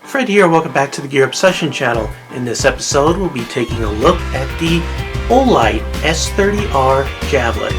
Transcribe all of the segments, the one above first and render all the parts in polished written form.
Fred here, welcome back to the Gear Obsession channel. In this episode, we'll be taking a look at the Olight S30R Javelot.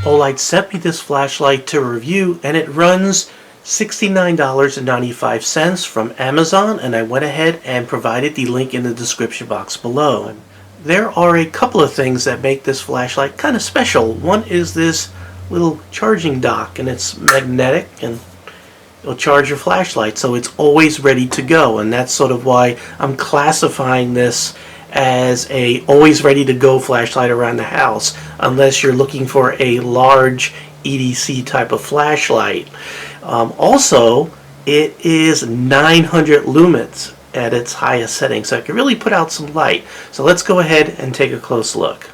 Olight sent me this flashlight to review, and it runs $69.95 from Amazon, and I went ahead and provided the link in the description box below. There are a couple of things that make this flashlight kind of special. One is this little charging dock, and it's magnetic and it'll charge your flashlight, so it's always ready to go, and that's sort of why I'm classifying this as a always ready to go flashlight around the house, unless you're looking for a large EDC type of flashlight. Also, it is 900 lumens at its highest setting, so it can really put out some light. So let's go ahead and take a close look.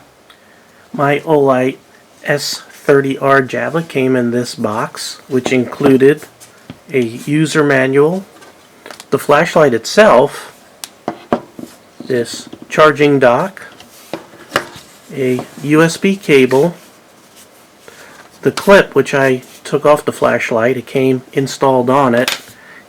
My Olight S30R Javelot came in this box, which included a user manual, the flashlight itself, this charging dock, a USB cable, the clip which I took off the flashlight, it came installed on it,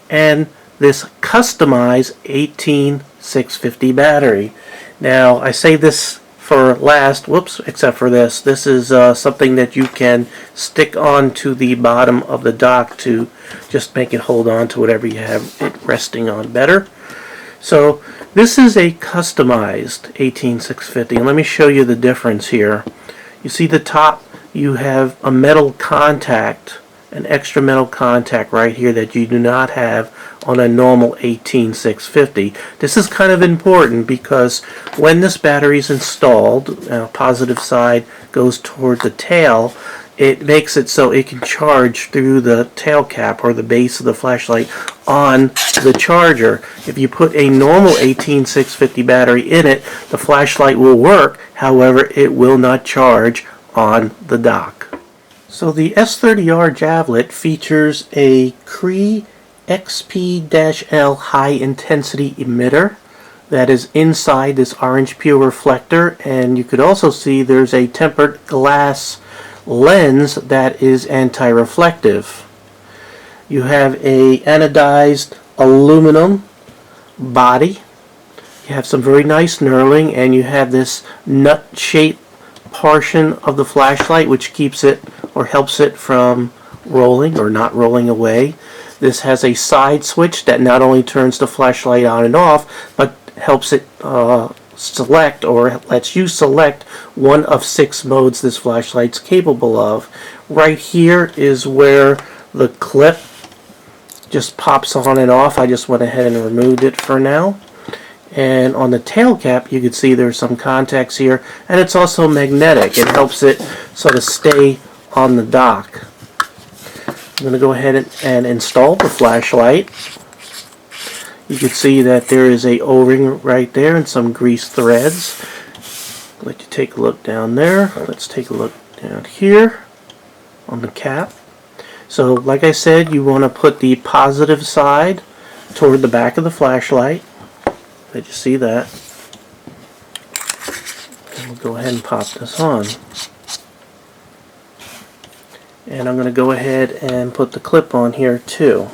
and this customized 18650 battery. Now I saved this for last, except for this. This is something that you can stick onto the bottom of the dock to just make it hold on to whatever you have it resting on better. So this is a customized 18650, and let me show you the difference here. You see the top, you have a metal contact, an extra metal contact right here that you do not have on a normal 18650. This is kind of important because when this battery is installed, positive side goes toward the tail, it makes it so it can charge through the tail cap or the base of the flashlight on the charger. If you put a normal 18650 battery in it, the flashlight will work, however it will not charge on the dock. So the S30R Javelot features a Cree XP-L high intensity emitter that is inside this orange peel reflector, and you could also see there's a tempered glass lens that is anti-reflective. You have a anodized aluminum body, you have some very nice knurling, and you have this nut shaped portion of the flashlight which keeps it or helps it from rolling or not rolling away. This has a side switch that not only turns the flashlight on and off, but helps it select or lets you select one of 6 modes this flashlight's capable of. Right here is where the clip just pops on and off. I just went ahead and removed it for now. And on the tail cap you can see there's some contacts here, and it's also magnetic. It helps it sort of stay on the dock. I'm going to go ahead and install the flashlight. You can see that there is a O-ring right there and some grease threads. I'll let you take a look down there. Let's take a look down here on the cap. So like I said, you want to put the positive side toward the back of the flashlight. Let you see that. And we'll go ahead and pop this on. And I'm going to go ahead and put the clip on here too.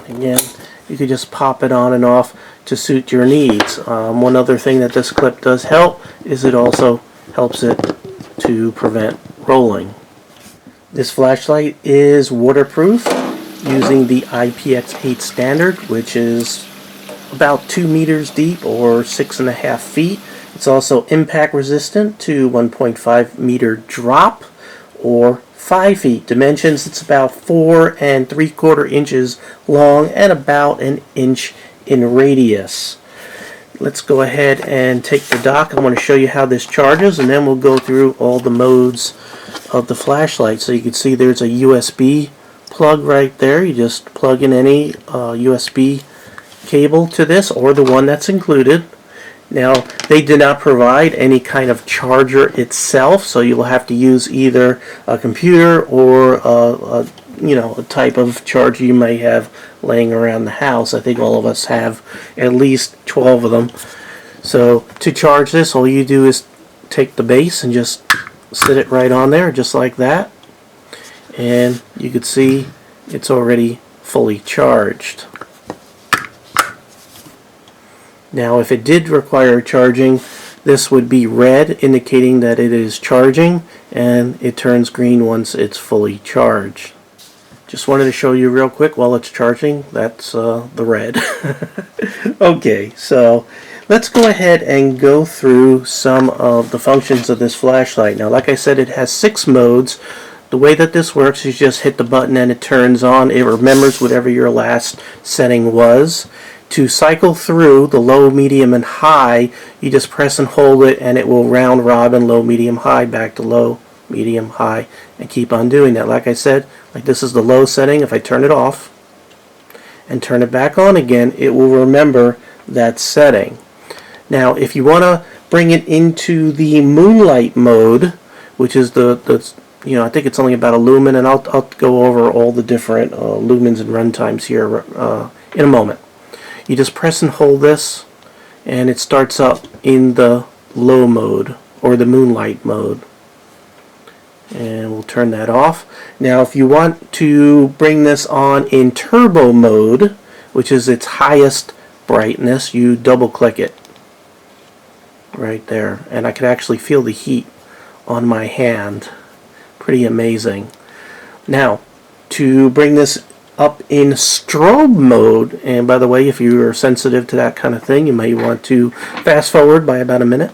And again, you can just pop it on and off to suit your needs. One other thing that this clip does help is it also helps it to prevent rolling. This flashlight is waterproof using the IPX8 standard, which is about 2 meters deep or 6.5 feet. It's also impact resistant to 1.5 meter drop or 5 feet. Dimensions, it's about 4 3/4 inches long and about 1 inch in radius. Let's go ahead and take the dock. I want to show you how this charges, and then we'll go through all the modes of the flashlight. So you can see there's a USB plug right there. You just plug in any USB cable to this or the one that's included. Now they did not provide any kind of charger itself, so you will have to use either a computer or a type of charger you may have laying around the house. I think all of us have at least 12 of them. So to charge this, all you do is take the base and just sit it right on there, just like that. And you can see it's already fully charged. Now if it did require charging, this would be red, indicating that it is charging, and it turns green once it's fully charged. Just wanted to show you real quick while it's charging. That's the red. Okay, so let's go ahead and go through some of the functions of this flashlight. Now, like I said, it has 6 modes. The way that this works is you just hit the button and it turns on. It remembers whatever your last setting was. To cycle through the low, medium, and high, you just press and hold it and it will round robin low, medium, high, back to low, medium, high, and keep on doing that. Like I said, like this is the low setting. If I turn it off and turn it back on again, it will remember that setting. Now if you want to bring it into the Moonlight mode, which is the I think it's only about a lumen, and I'll go over all the different lumens and runtimes here in a moment. You just press and hold this and it starts up in the low mode or the Moonlight mode. And we'll turn that off. Now if you want to bring this on in turbo mode, which is its highest brightness, you double click it right there, and I can actually feel the heat on my hand. Pretty amazing. Now to bring this up in strobe mode, and by the way, if you are sensitive to that kind of thing, you may want to fast forward by about a minute.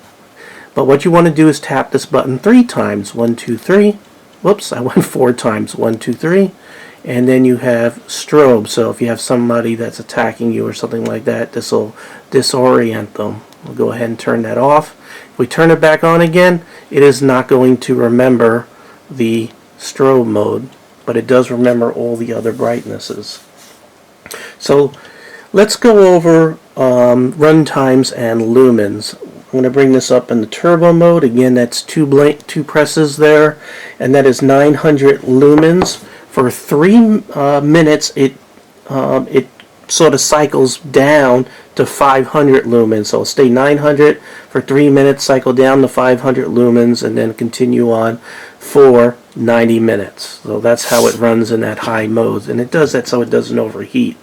But what you want to do is tap this button 3 times. 1, 2, 3. Whoops, I went 4 times. 1, 2, 3. And then you have strobe. So if you have somebody that's attacking you or something like that, this will disorient them. We'll go ahead and turn that off. If we turn it back on again, it is not going to remember the strobe mode, but it does remember all the other brightnesses. So let's go over run times and lumens. I'm going to bring this up in the turbo mode. Again, that's 2 presses there, and that is 900 lumens. For 3 minutes, it sort of cycles down to 500 lumens. So it'll stay 900 for 3 minutes, cycle down to 500 lumens, and then continue on for 90 minutes. So that's how it runs in that high mode, and it does that so it doesn't overheat.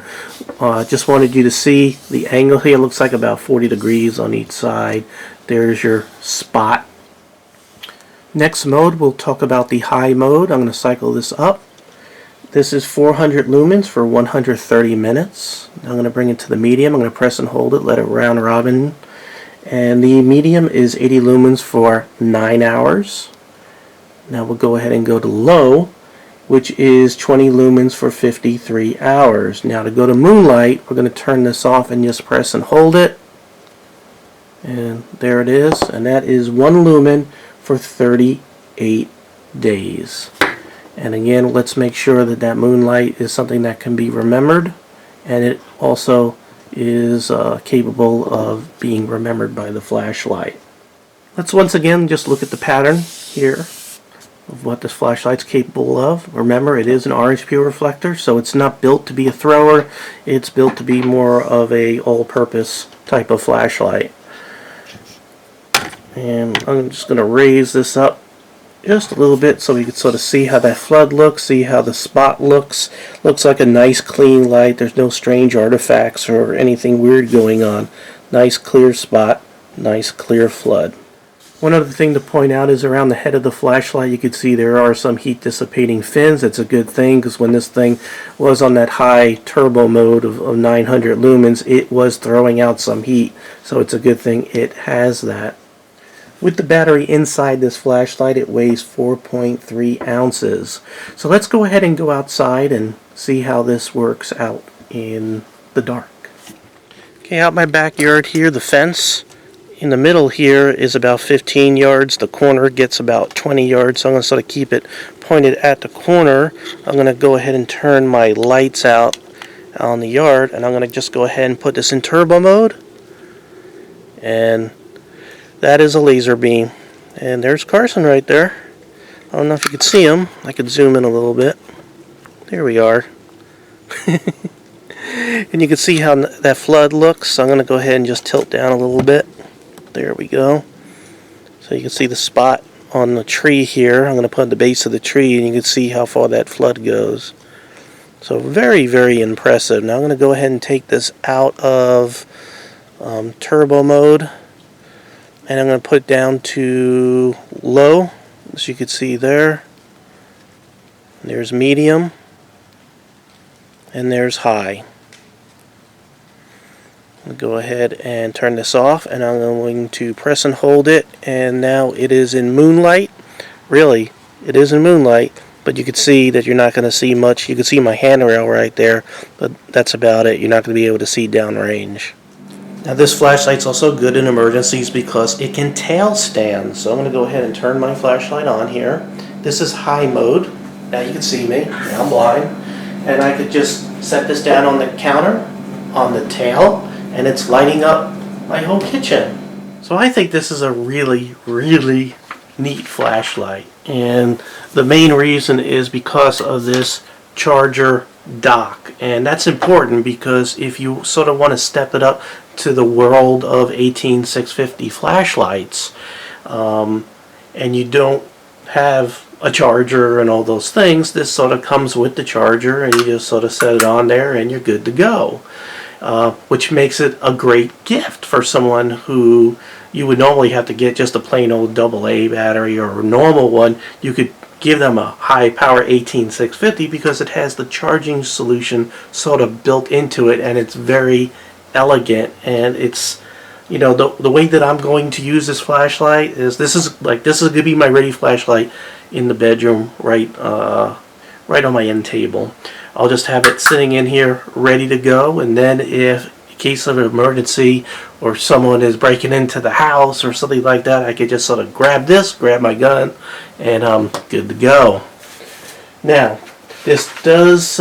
Just wanted you to see the angle here. It looks like about 40 degrees on each side. There's your spot. Next mode, we'll talk about the high mode. I'm going to cycle this up. This is 400 lumens for 130 minutes. Now I'm going to bring it to the medium. I'm going to press and hold it, let it round robin. And the medium is 80 lumens for 9 hours. Now we'll go ahead and go to low, which is 20 lumens for 53 hours. Now to go to Moonlight, we're going to turn this off and just press and hold it. And there it is. And that is 1 lumen for 38 days. And again, let's make sure that that Moonlight is something that can be remembered, and it also is capable of being remembered by the flashlight. Let's once again just look at the pattern here of what this flashlight's capable of. Remember, it is an orange pure reflector, so it's not built to be a thrower. It's built to be more of a all-purpose type of flashlight. And I'm just going to raise this up just a little bit so we can sort of see how that flood looks, see how the spot looks. Looks like a nice clean light. There's no strange artifacts or anything weird going on. Nice clear spot, nice clear flood. One other thing to point out is around the head of the flashlight you can see there are some heat dissipating fins. That's a good thing, because when this thing was on that high turbo mode of 900 lumens, it was throwing out some heat. So it's a good thing it has that. With the battery inside this flashlight, it weighs 4.3 ounces. So let's go ahead and go outside and see how this works out in the dark. Okay, out my backyard here, the fence in the middle here is about 15 yards. The corner gets about 20 yards, so I'm going to sort of keep it pointed at the corner. I'm going to go ahead and turn my lights out on the yard, and I'm going to just go ahead and put this in turbo mode. And that is a laser beam. And there's Carson right there. I don't know if you could see him. I could zoom in a little bit. There we are. And you can see how that flood looks. So I'm going to go ahead and just tilt down a little bit. There we go. So So you can see the spot on the tree here. I'm going to put at the base of the tree, and you can see how far that flood goes. So very, very impressive. Now I'm going to go ahead and take this out of turbo mode, and I'm going to put it down to low, as you can see there. There's medium, and there's high. I'll go ahead and turn this off, and I'm going to press and hold it, and now it is in Moonlight. Really, it is in Moonlight, but you can see that you're not going to see much. You can see my handrail right there, but that's about it. You're not going to be able to see downrange. Now this flashlight's also good in emergencies because it can tail stand. So I'm going to go ahead and turn my flashlight on here. This is high mode. Now you can see me. Now I'm blind. And I could just set this down on the counter, on the tail, and it's lighting up my whole kitchen. So I think this is a really, really neat flashlight. And the main reason is because of this charger dock. And that's important because if you sort of want to step it up to the world of 18650 flashlights, and you don't have a charger and all those things, this sort of comes with the charger, and you just sort of set it on there and you're good to go. Which makes it a great gift for someone who you would normally have to get just a plain old AA battery or a normal one. You could give them a high power 18650 because it has the charging solution sort of built into it, and it's very elegant. And it's, you know, the way that I'm going to use this flashlight is this is going to be my ready flashlight in the bedroom, right on my end table. I'll just have it sitting in here ready to go, and then if in case of an emergency or someone is breaking into the house or something like that, I could just sort of grab my gun, and I'm good to go. Now, this does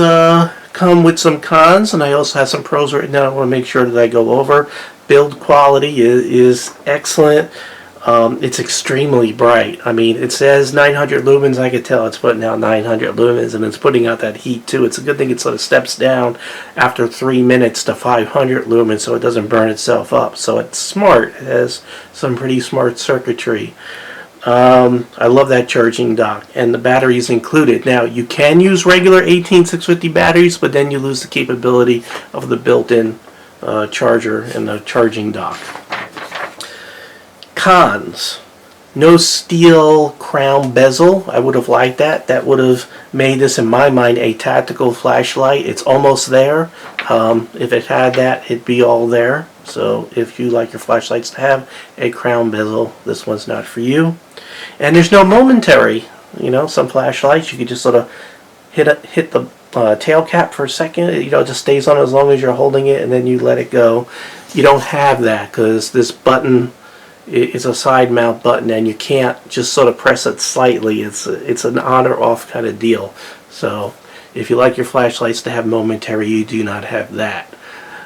come with some cons, and I also have some pros right now I want to make sure that I go over. Build quality is excellent. It's extremely bright. I mean, it says 900 lumens. I could tell it's putting out 900 lumens, and it's putting out that heat too. It's a good thing it sort of steps down after 3 minutes to 500 lumens so it doesn't burn itself up. So it's smart. It has some pretty smart circuitry. I love that charging dock, and the batteries included. Now, you can use regular 18650 batteries, but then you lose the capability of the built-in charger and the charging dock. Cons: no steel crown bezel. I would have liked that. That would have made this, in my mind, a tactical flashlight. It's almost there. If it had that, it'd be all there. So if you like your flashlights to have a crown bezel, this one's not for you. And there's no momentary. You know, some flashlights you could just sort of hit the tail cap for a second. You know, it just stays on as long as you're holding it, and then you let it go. You don't have that because this button, it's a side mount button, and you can't just sort of press it slightly. It's an on or off kind of deal. So if you like your flashlights to have momentary, you do not have that.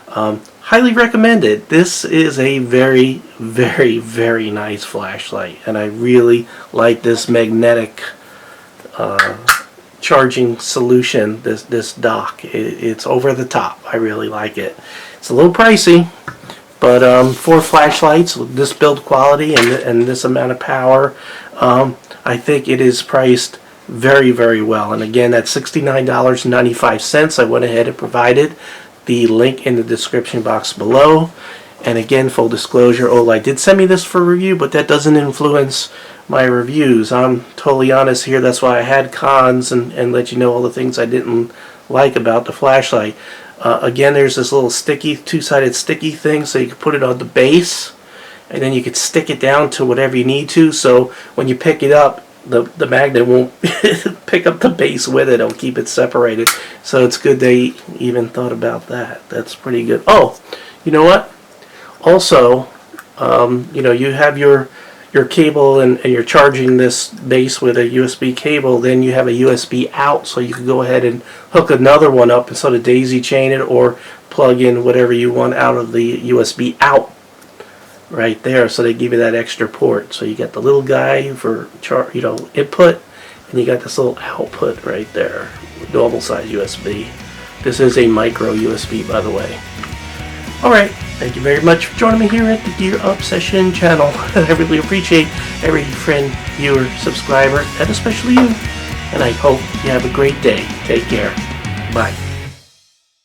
Highly recommended. This is a very, very, very nice flashlight, and I really like this magnetic charging solution. This dock, it's over the top. I really like it. It's a little pricey, but for flashlights with this build quality and this amount of power, I think it is priced very, very well. And again, that's $69.95. I went ahead and provided the link in the description box below. And again, full disclosure, Olight did send me this for review, but that doesn't influence my reviews. I'm totally honest here. That's why I had cons and let you know all the things I didn't like about the flashlight. Again, there's this little sticky, two-sided sticky thing, so you can put it on the base, and then you can stick it down to whatever you need to. So when you pick it up, the magnet won't pick up the base with it. It'll keep it separated. So it's good they even thought about that. That's pretty good. Oh, you know what? Also, you know, you have your cable and you're charging this base with a USB cable. Then you have a USB out, so you can go ahead and hook another one up and sort of daisy chain it, or plug in whatever you want out of the USB out right there. So they give you that extra port. So you got the little guy for input, and you got this little output right there, normal size USB. This is a micro USB, by the way. All right. Thank you very much for joining me here at the Gear Obsession channel. I really appreciate every friend, viewer, subscriber, and especially you. And I hope you have a great day. Take care. Bye.